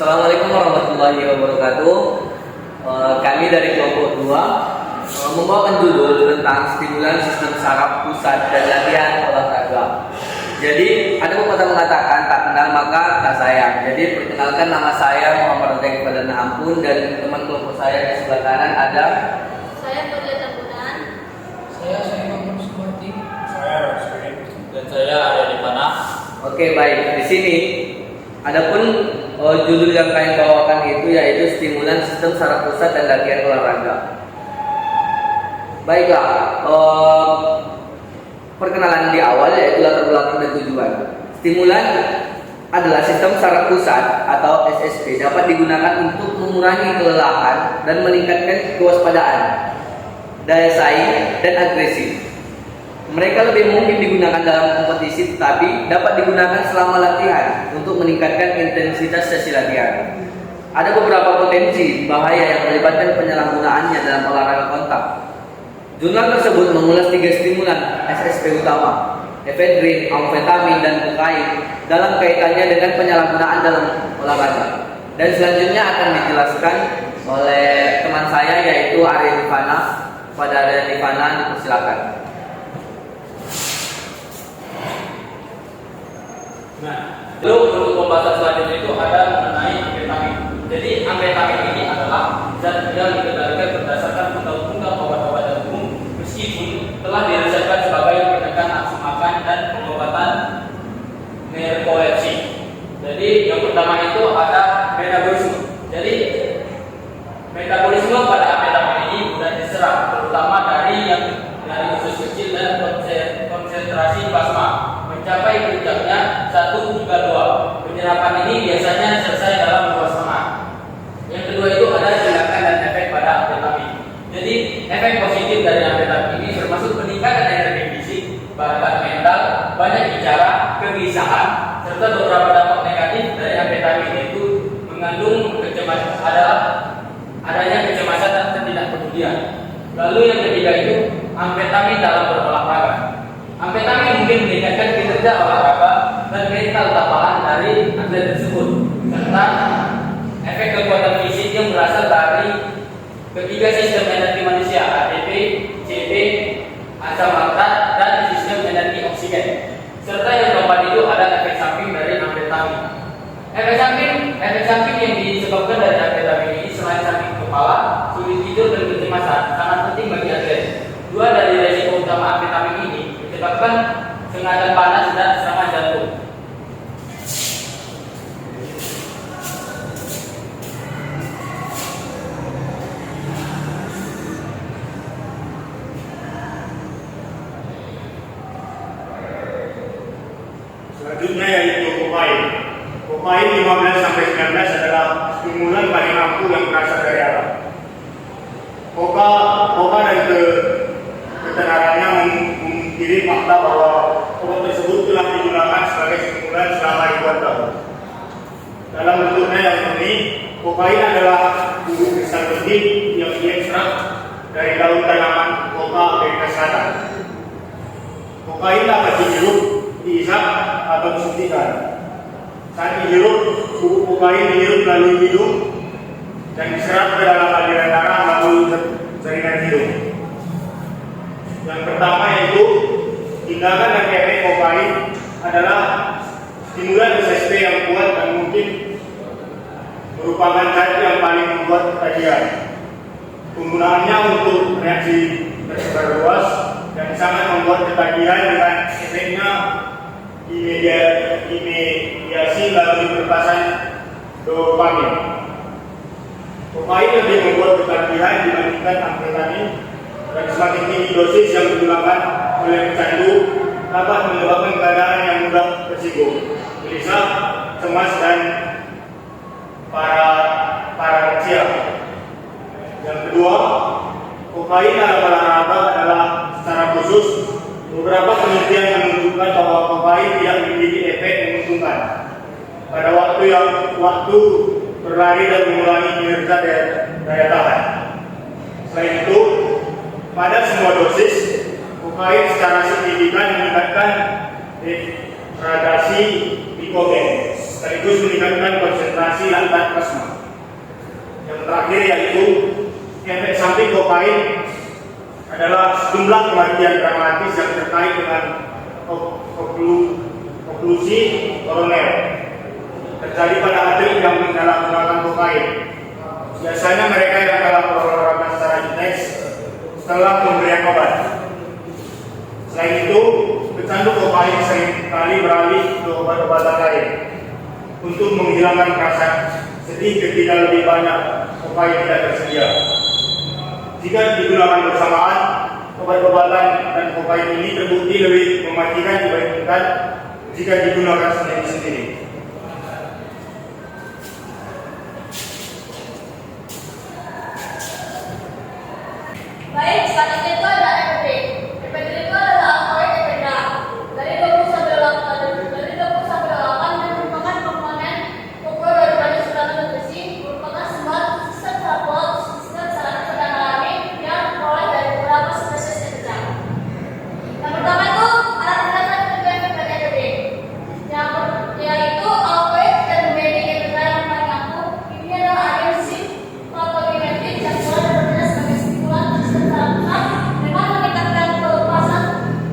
Assalamualaikum warahmatullahi wabarakatuh. Kami dari kelompok 2 membawakan judul tentang stimulan sistem saraf pusat dan latihan olahraga. Jadi ada pepatah mengatakan tak kenal maka tak sayang. Jadi perkenalkan, nama saya Muhammad Raden Perdana Ampun dan teman kelompok saya di sebelah kanan ada Saya Fadia Tambunan. Saya Muhammad Sumarti. Saya Rasmi. Dan saya ada di mana? Oke, baik. Di sini adapun judul yang kalian bawakan itu yaitu stimulan sistem saraf pusat dan latihan olahraga. Baiklah, perkenalan di awal yaitu latar belakang dan tujuan. Stimulan adalah sistem saraf pusat atau SSP, dapat digunakan untuk mengurangi kelelahan dan meningkatkan kewaspadaan, daya saing, dan agresi. Mereka lebih mungkin digunakan dalam kompetisi, tetapi dapat digunakan selama latihan untuk meningkatkan intensitas sesi latihan. Ada beberapa potensi bahaya yang melibatkan penyalahgunaannya dalam olahraga kontak. Jurnal tersebut mengulas 3 stimulan SSP utama, efedrin, amfetamin, dan kokain dalam kaitannya dengan penyalahgunaan dalam olahraga. Dan selanjutnya akan dijelaskan oleh teman saya yaitu Arya Rifana. Pada Arya Rifana dipersilakan. Nah, lalu untuk pembahasan selanjutnya itu ada mengenai amfetamin. Jadi amfetamin ini adalah zat yang dikendalikan berdasarkan undang-undang obat-obatan umum, meskipun telah diresepkan sebagai penekan nafsu makan dan pengobatan narkolepsi. Jadi yang pertama itu ada metabolisme. Jadi metabolisme pada amfetamin ini mudah diserap, terutama dari usus kecil dan konsentrasi plasma mencapai puncaknya 1 hingga 2. Penyerapan ini biasanya selesai dalam 2,5. Yang kedua itu ada tindakan dan efek pada amfetamin. Jadi efek positif dari amfetamin ini termasuk peningkatan energi fisik, bakat mental, banyak bicara, kegelisahan, serta beberapa dampak negatif dari amfetamin, yaitu mengandung kecemasan, adanya kecemasan dan ketidakpedulian. Lalu yang ketiga itu amfetamin dalam berolahraga. Amfetamin mungkin meningkatkan kinerja olahraga dan mental tapalan dari atlet tersebut, serta efek kekuatan fisik yang berasal dari ketiga sistem energi manusia, ATP, CP, asam laktat, dan sistem energi oksigen. Serta yang keempat itu ada efek samping dari amfetamin. Efek samping yang disebabkan dari amfetamin ini selain sakit kepala, sulit tidur, dan kecemasan, sangat penting bagi atlet. 2 dari resiko utama amfetamin ini menyebabkan sengatan panas dan serangan jantung. Selanjutnya yaitu kokain. Kokain 15-19 adalah stimulan paling ampuh yang berasal dari alam. Koka dan ketenarannya memungkiri fakta bahwa obat tersebut telah digunakan sebagai stimulan selama ribuan tahun. Dalam bentuknya yang ini, kokain adalah bubuk kristal penting yang diekstrak dari daun tanaman koka Amerika Selatan. Kokain dapat dihirup, dihisap, atau disuntikan. Saat dihirup, bubuk kokain dihirup melalui hidung dan diserap ke dalam aliran darah melalui jaringan hidung. Yang pertama yaitu tindakan dan efek kokain adalah stimulan SSP yang kuat dan mungkin merupakan zat yang paling membuat ketagihan. Penggunaannya untuk reaksi tersebar luas dan sangat membuat ketagihan dengan efeknya dimediasi melalui peretasan dopamin. Kokain lebih membuat ketagihan dibandingkan amfetamin, dan semakin tinggi dosis yang digunakan oleh pecandu dapat menyebabkan keadaan yang mudah tersinggung, gelisah, cemas, dan paranoksia. Yang kedua, kokain dalam olahraga adalah secara khusus beberapa penelitian menunjukkan bahwa kokain tidak memiliki efek menguntungkan pada waktu berlari dan mengurangi kinerja daya tahan. Selain itu, pada semua dosis, kokain secara signifikan meningkatkan degradasi glikogen, sekaligus meningkatkan konsentrasi laktat terakhir yaitu efek samping kokain adalah sejumlah kematian dramatis yang terkait dengan oklusi koroner terjadi pada atlet yang menyalahgunakan kokain. Biasanya mereka yang telah berolahraga secara intens setelah pemberian obat. Selain itu, pecandu kokain seringkali beralih ke obat-obatan lain untuk menghilangkan perasaan sedih ketika lebih banyak kokain tidak tersedia. Jika digunakan bersamaan, obat-obatan dan kokain ini terbukti lebih mematikan dibandingkan jika digunakan sendiri-sendiri. Baik, selanjutnya itu ada EPD. EPD itu adalah alkohol EPD. Dari 20 sampai 8 yang merupakan komponen pokok daripada surat nutrisi, merupakan sebuah sistem saraf pada alami yang diperoleh dari beberapa spesies EPD. Yang pertama itu alat pendeteksi efek EPD, yaitu alkohol dan membedik EPD yang paling ampuh. Ini adalah agensi protokinetik yang mulai bekerja sebagai stimulan sistem saraf pusat dengan meningkatkan pelepasan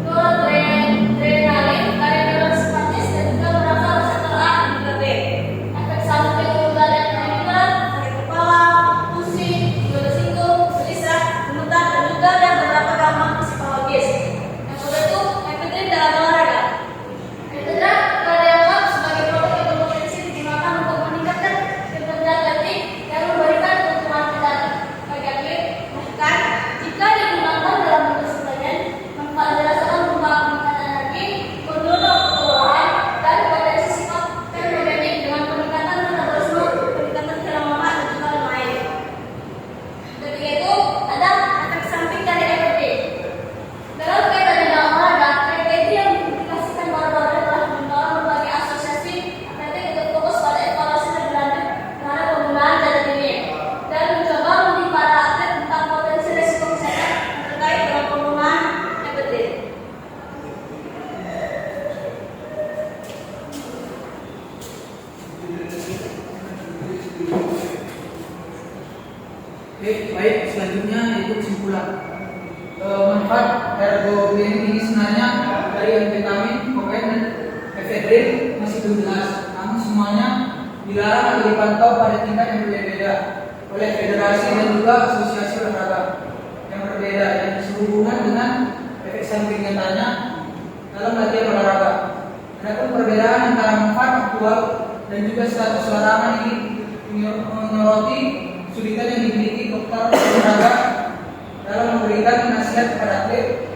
noradrenalin dari neuron simpatis dan juga merangsang reseptor A dan juga B. Efek samping urutan yang meningkat, sakit kepala, pusing, juga tersinggung, gelisah, gemetar, dan juga ada beberapa gangguan psikologis. Yang kedua itu efedrin dalam olahraga. Efedrin telah dianggap sebagai produk yang berpotensi digunakan untuk meningkatkan kinerja atletik dan memberikan keuntungan bagi atlet. Bahkan jika digunakan dalam bentuk suplemen, manfaat dirasakan berupa peningkatan energi, penurunan kelelahan, dan potensi sifat termogenik dengan peningkatan metabolisme, peningkatan dalam lemak, dan juga lain-lain. Ketiga itu ada efek samping dari EPD. Dalam kaitan dengan olahraga, EPD yang dipublikasikan baru-baru ini telah mendorong berbagai asosiasi atletik untuk fokus pada evaluasi lebih lanjut terhadap penggunaan zat ini dan mencoba mendidik para atlet tentang potensi resiko kesehatan terkait dengan penggunaan EPD. Baik, selanjutnya yaitu kesimpulan. Manfaat ergogenik ini sebenarnya dari amfetamin, kokain, dan efedrin masih belum jelas. Namun semuanya dilarang atau dipantau pada tingkat yang berbeda oleh federasi dan juga asosiasi olahraga yang berbeda yang sehubungan dengan efek samping nyatanya dalam latihan olahraga. Adapun perbedaan antara manfaat aktual dan juga status larangan ini menyoroti kesulitan yang dimiliki dokter olahraga dalam memberikan nasihat kepada atlet,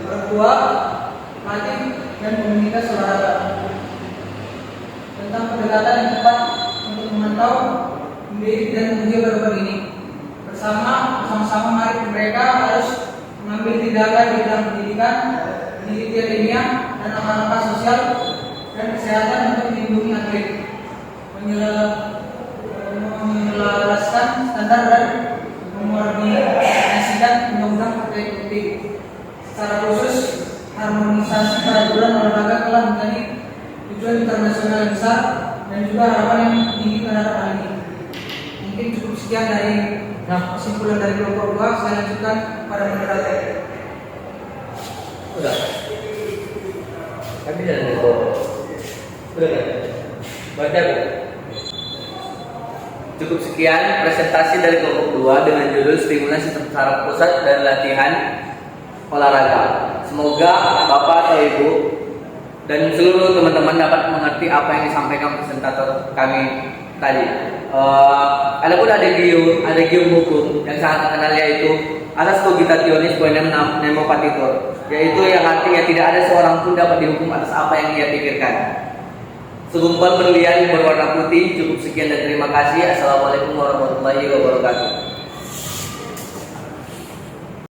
orang tua, pelatih, dan komunitas olahraga tentang pendekatan yang tepat untuk memantau, mendidik, dan menguji baru-baru ini. Bersama-sama mari mereka harus mengambil tindakan di bidang pendidikan, pendidikan ilmiah, dan langkah-langkah sosial dan kesehatan untuk melindungi atlet, menyelaraskan standar dan mengkoordinasikan undang-undang terkait politik. Secara khusus, harmonisasi peraturan olahraga telah menjadi tujuan internasional yang besar dan juga harapan yang tinggi terhadap hal ini. Mungkin cukup sekian dari kesimpulan dari kelompok 2. Saya lanjutkan pada moderator. Udah. Kami jalan ke udah kan? Baca Bu. Cukup sekian presentasi dari kelompok 2 dengan judul stimulan sistem saraf pusat dan latihan olahraga. Semoga Bapak atau Ibu dan seluruh teman-teman dapat mengerti apa yang disampaikan presentator kami tadi. Adapun ada gium hukum yang sangat terkenal yaitu asas cogitationis poenem nemo patitur, yaitu yang artinya tidak ada seorang pun dapat dihukum atas apa yang ia pikirkan. Segumpal berlian berwarna putih. Cukup sekian dan terima kasih. Assalamualaikum warahmatullahi wabarakatuh.